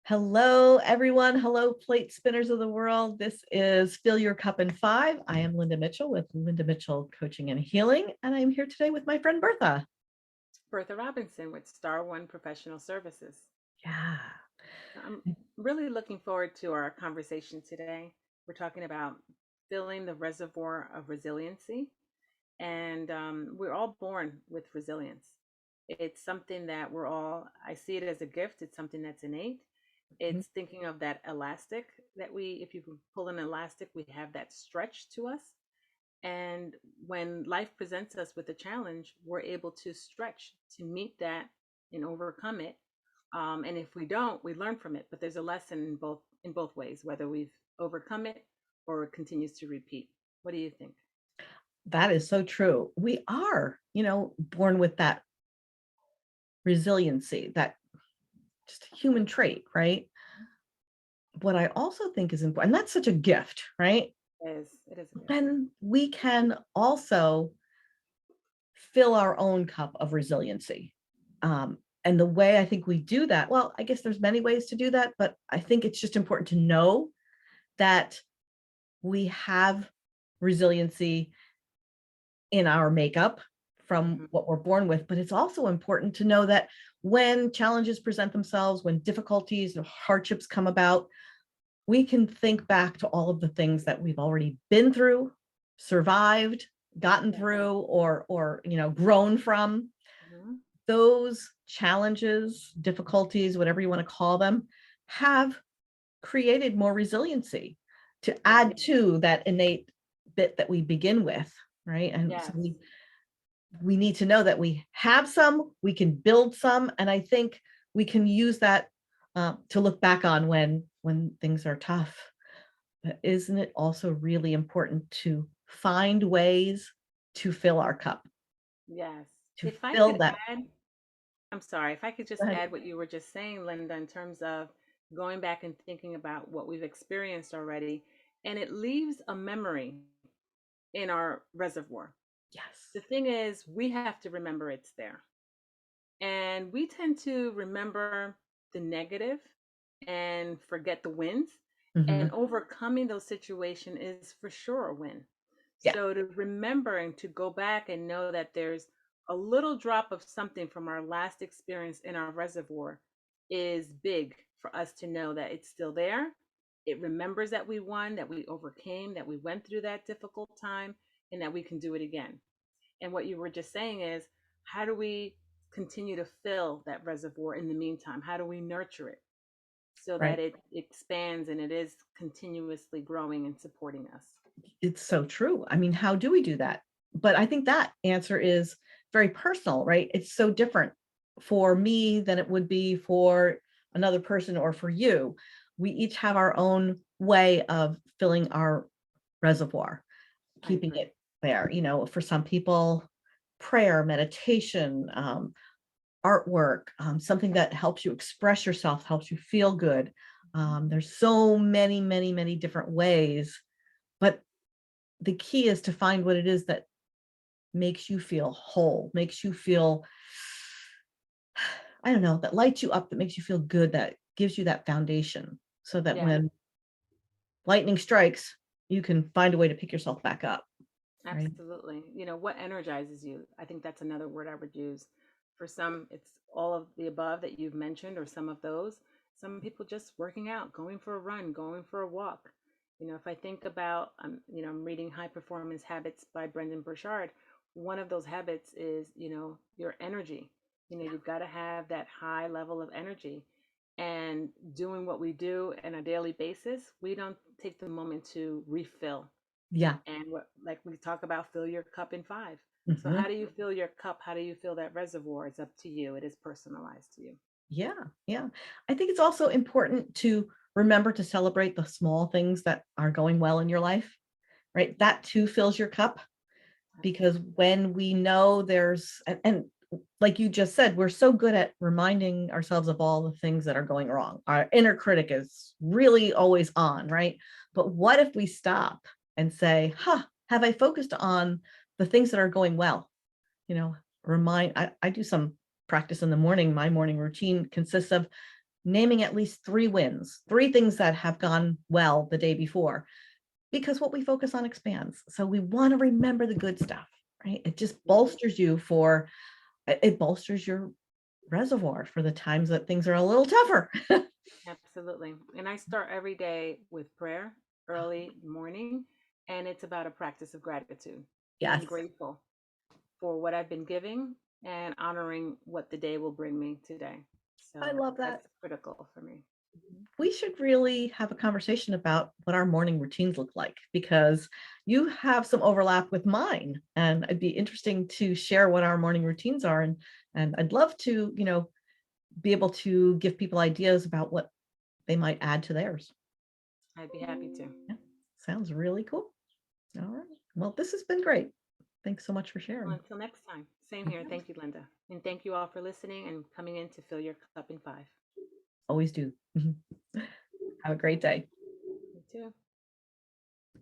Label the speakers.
Speaker 1: Hello, everyone. Hello, plate spinners of the world. This is Fill Your Cup in 5. I am Linda Mitchell with Linda Mitchell Coaching and Healing, and I'm here today with my friend Bertha.
Speaker 2: Bertha Robinson with Star One Professional Services.
Speaker 1: Yeah.
Speaker 2: I'm really looking forward to our conversation today. We're talking about filling the reservoir of resiliency, and we're all born with resilience. It's something that I see it as a gift, it's something that's innate. It's thinking of that elastic if you can pull an elastic, we have that stretch to us. And when life presents us with a challenge, we're able to stretch to meet that and overcome it. And if we don't, we learn from it. But there's a lesson in both ways, whether we've overcome it or it continues to repeat. What do you think?
Speaker 1: That is so true. We are, born with that resiliency, that just human trait, right? What I also think is important, and that's such a gift, right?
Speaker 2: It is a gift.
Speaker 1: Then we can also fill our own cup of resiliency. And the way I think we do that, well, I guess there's many ways to do that, but I think it's just important to know that we have resiliency in our makeup from
Speaker 2: Mhm.
Speaker 1: what we're born with, but it's also important to know that when challenges present themselves, when difficulties or hardships come about, we can think back to all of the things that we've already been through, survived, gotten
Speaker 2: Yeah.
Speaker 1: through, or grown from.
Speaker 2: Mhm.
Speaker 1: Those challenges, difficulties, whatever you want to call them, have created more resiliency to
Speaker 2: Yeah.
Speaker 1: add to that innate bit that we begin with, right? And so
Speaker 2: Yes.
Speaker 1: we need to know that we have some, we can build some, and I think we can use that to look back on when things are tough. But isn't it also really important to find ways to fill our cup,
Speaker 2: Yes.
Speaker 1: to
Speaker 2: If I
Speaker 1: fill
Speaker 2: could
Speaker 1: that?
Speaker 2: add, I'm sorry, if I could just add what you were just saying, Linda, in terms of going back and thinking about what we've experienced already, and it leaves a memory in our reservoir.
Speaker 1: Yes.
Speaker 2: The thing is, we have to remember it's there. And we tend to remember the negative and forget the wins. And
Speaker 1: Hmm.
Speaker 2: overcoming those situations is for sure a win.
Speaker 1: Yeah.
Speaker 2: So to remember and to go back and know that there's a little drop of something from our last experience in our reservoir is big for us to know that it's still there. It remembers that we won, that we overcame, that we went through that difficult time, and that we can do it again. And what you were just saying is, how do we continue to fill that reservoir in the meantime? How do we nurture it so that
Speaker 1: Right.
Speaker 2: it expands and it is continuously growing and supporting us?
Speaker 1: It's so true. I mean, how do we do that? But I think that answer is very personal, right? It's so different for me than it would be for another person or for you. We each have our own way of filling our reservoir,
Speaker 2: I
Speaker 1: keeping
Speaker 2: agree.
Speaker 1: it there. For some people, prayer, meditation, artwork, something that helps you express yourself, helps you feel good. There's so many, many, many different ways, but the key is to find what it is that makes you feel whole, makes you feel, I don't know, that lights you up, that makes you feel good, that gives you that foundation so that
Speaker 2: Yeah,
Speaker 1: when lightning strikes, you can find a way to pick yourself back up, right?
Speaker 2: absolutely. What energizes you? I think that's another word I would use. For some, it's all of the above that you've mentioned, or some of those. Some people just working out, going for a run, going for a walk. If I think about, I'm reading High Performance Habits by Brendan Burchard. One of those habits is, your energy. You've got to have that high level of energy. And doing what we do on a daily basis, we don't take the moment to refill.
Speaker 1: Yeah.
Speaker 2: And like we talk about, fill your cup in 5. So how
Speaker 1: Mhm.
Speaker 2: do you fill your cup? How do you fill that reservoir? It's up to you. It is personalized to you.
Speaker 1: Yeah. Yeah. I think it's also important to remember to celebrate the small things that are going well in your life, right? That too fills your cup. Because
Speaker 2: Absolutely.
Speaker 1: when we know and like you just said, we're so good at reminding ourselves of all the things that are going wrong. Our inner critic is really always on, right? But what if we stop and say, have I focused on the things that are going well? You know, I do some practice in the morning. My morning routine consists of naming at least 3 wins, 3 things that have gone well the day before, because what we focus on expands. So we want to remember the good stuff, right? It just
Speaker 2: Mhm.
Speaker 1: bolsters you for, it bolsters your reservoir for the times that things are a little tougher.
Speaker 2: Absolutely. And I start every day with prayer early morning, and it's about a practice of gratitude, being
Speaker 1: Yes,
Speaker 2: grateful for what I've been giving and honoring what the day will bring me today.
Speaker 1: I
Speaker 2: So
Speaker 1: love that.
Speaker 2: that's critical for me.
Speaker 1: We should really have a conversation about what our morning routines look like, because you have some overlap with mine, and it'd be interesting to share what our morning routines are. And I'd love to, be able to give people ideas about what they might add to theirs.
Speaker 2: I'd be happy to.
Speaker 1: Yeah, sounds really cool. All right. Well, this has been great. Thanks so much for
Speaker 2: Well,
Speaker 1: sharing.
Speaker 2: until next time, same here. Thank you, Linda. And thank you all for listening and coming in to fill your cup in 5.
Speaker 1: Always do. Have a great day.
Speaker 2: You too.